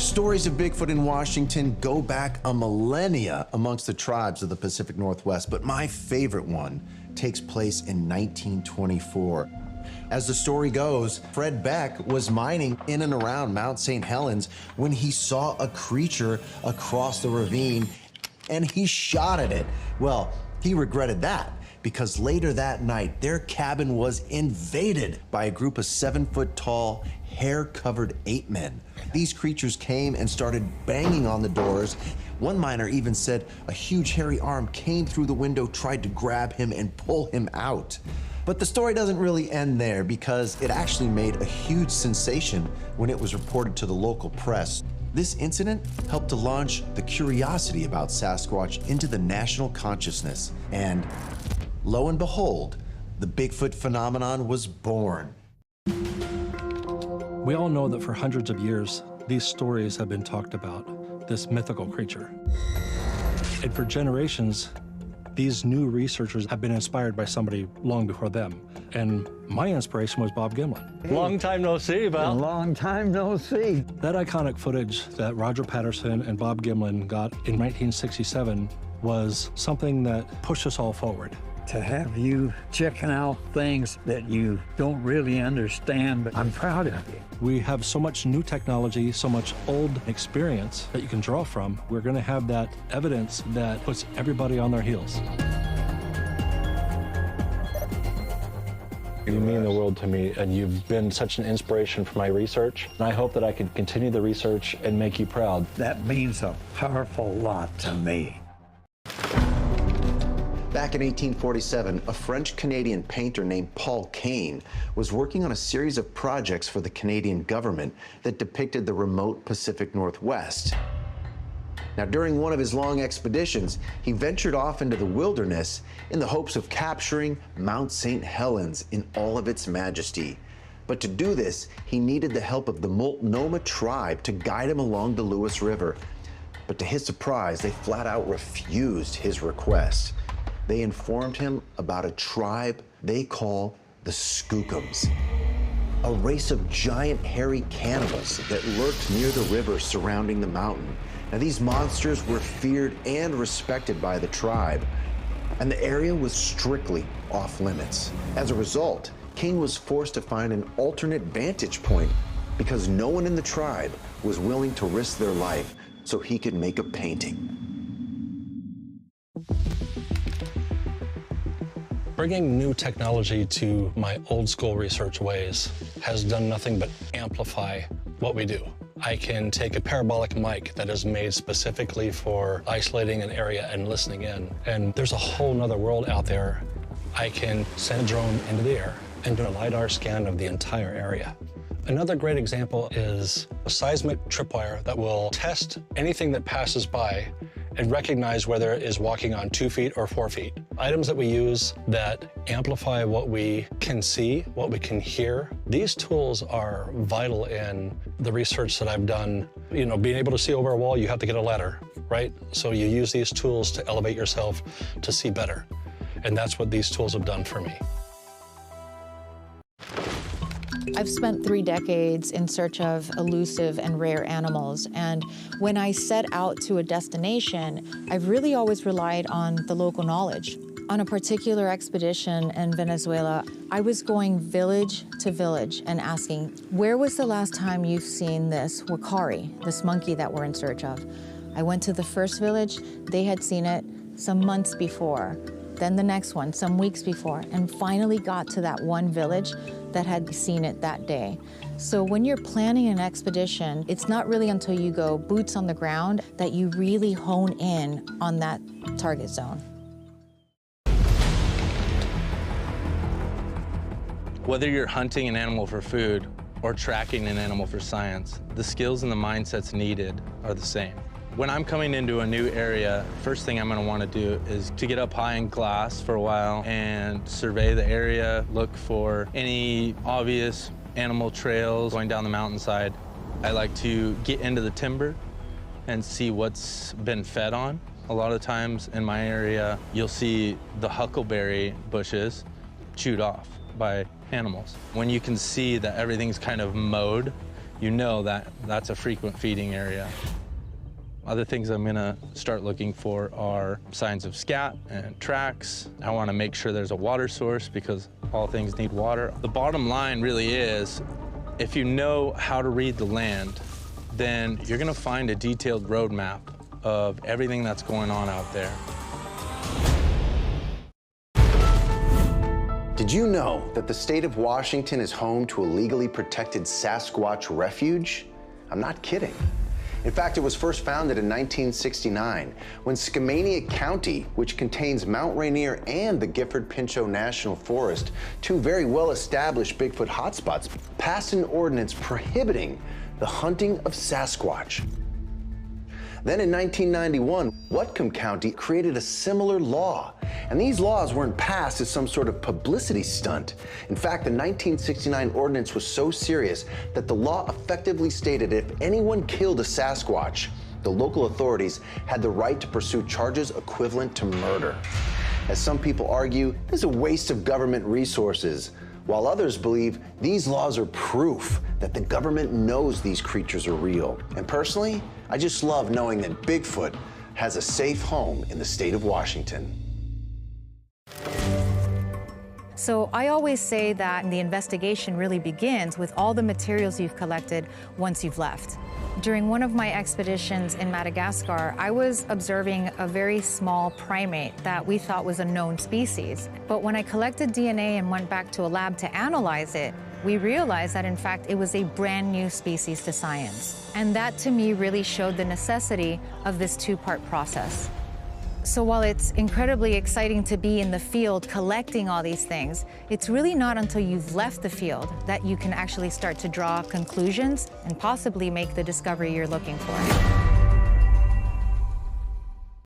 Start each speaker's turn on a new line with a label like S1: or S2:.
S1: Stories of Bigfoot in Washington go back a millennia amongst the tribes of the Pacific Northwest, but my favorite one takes place in 1924. As the story goes, Fred Beck was mining in and around Mount St. Helens when he saw a creature across the ravine and he shot at it. Well, he regretted that because later that night, their cabin was invaded by a group of 7-foot-tall, hair-covered ape men. These creatures came and started banging on the doors. One miner even said a huge hairy arm came through the window, tried to grab him and pull him out. But the story doesn't really end there because it actually made a huge sensation when it was reported to the local press. This incident helped to launch the curiosity about Sasquatch into the national consciousness. And lo and behold, the Bigfoot phenomenon was born.
S2: We all know that for hundreds of years, these stories have been talked about, this mythical creature. And for generations, these new researchers have been inspired by somebody long before them. And my inspiration was Bob Gimlin.
S3: Hey. Long time no see, Val.
S4: Long time no see.
S2: That iconic footage that Roger Patterson and Bob Gimlin got in 1967 was something that pushed us all forward.
S4: To have you checking out things that you don't really understand, but I'm proud of you.
S2: We have so much new technology, so much old experience that you can draw from. We're going to have that evidence that puts everybody on their heels. You mean the world to me, and you've been such an inspiration for my research. And I hope that I can continue the research and make you proud.
S4: That means a powerful lot to me.
S1: Back in 1847, a French-Canadian painter named Paul Kane was working on a series of projects for the Canadian government that depicted the remote Pacific Northwest. Now, during one of his long expeditions, he ventured off into the wilderness in the hopes of capturing Mount St. Helens in all of its majesty. But to do this, he needed the help of the Multnomah tribe to guide him along the Lewis River. But to his surprise, they flat out refused his request. They informed him about a tribe they call the Skookums, a race of giant hairy cannibals that lurked near the river surrounding the mountain. Now, these monsters were feared and respected by the tribe, and the area was strictly off limits. As a result, King was forced to find an alternate vantage point because no one in the tribe was willing to risk their life so he could make a painting.
S2: Bringing new technology to my old school research ways has done nothing but amplify what we do. I can take a parabolic mic that is made specifically for isolating an area and listening in, and there's a whole nother world out there. I can send a drone into the air and do a LiDAR scan of the entire area. Another great example is a seismic tripwire that will test anything that passes by and recognize whether it is walking on 2 feet or 4 feet. Items that we use that amplify what we can see, what we can hear. These tools are vital in the research that I've done. You know, being able to see over a wall, you have to get a ladder, right? So you use these tools to elevate yourself to see better. And that's what these tools have done for me.
S5: I've spent 3 decades in search of elusive and rare animals, and when I set out to a destination, I've really always relied on the local knowledge. On a particular expedition in Venezuela, I was going village to village and asking, where was the last time you've seen this wakari, this monkey that we're in search of? I went to the first village, they had seen it some months before, then the next one, some weeks before, and finally got to that one village that had seen it that day. So when you're planning an expedition, it's not really until you go boots on the ground that you really hone in on that target zone.
S3: Whether you're hunting an animal for food or tracking an animal for science, the skills and the mindsets needed are the same. When I'm coming into a new area, first thing I'm going to want to do is to get up high in glass for a while and survey the area, look for any obvious animal trails going down the mountainside. I like to get into the timber and see what's been fed on. A lot of times in my area, you'll see the huckleberry bushes chewed off by animals. When you can see that everything's kind of mowed, you know that that's a frequent feeding area. Other things I'm gonna start looking for are signs of scat and tracks. I wanna make sure there's a water source because all things need water. The bottom line really is, if you know how to read the land, then you're gonna find a detailed roadmap of everything that's going on out there.
S1: Did you know that the state of Washington is home to a legally protected Sasquatch refuge? I'm not kidding. In fact, it was first founded in 1969 when Skamania County, which contains Mount Rainier and the Gifford-Pinchot National Forest, two very well-established Bigfoot hotspots, passed an ordinance prohibiting the hunting of Sasquatch. Then in 1991, Whatcom County created a similar law. And these laws weren't passed as some sort of publicity stunt. In fact, the 1969 ordinance was so serious that the law effectively stated if anyone killed a Sasquatch, the local authorities had the right to pursue charges equivalent to murder. As some people argue, this is a waste of government resources, while others believe these laws are proof that the government knows these creatures are real. And personally, I just love knowing that Bigfoot has a safe home in the state of Washington.
S5: So I always say that the investigation really begins with all the materials you've collected once you've left. During one of my expeditions in Madagascar, I was observing a very small primate that we thought was a known species. But when I collected DNA and went back to a lab to analyze it, we realized that in fact it was a brand new species to science. And that to me really showed the necessity of this two-part process. So while it's incredibly exciting to be in the field collecting all these things, it's really not until you've left the field that you can actually start to draw conclusions and possibly make the discovery you're looking for.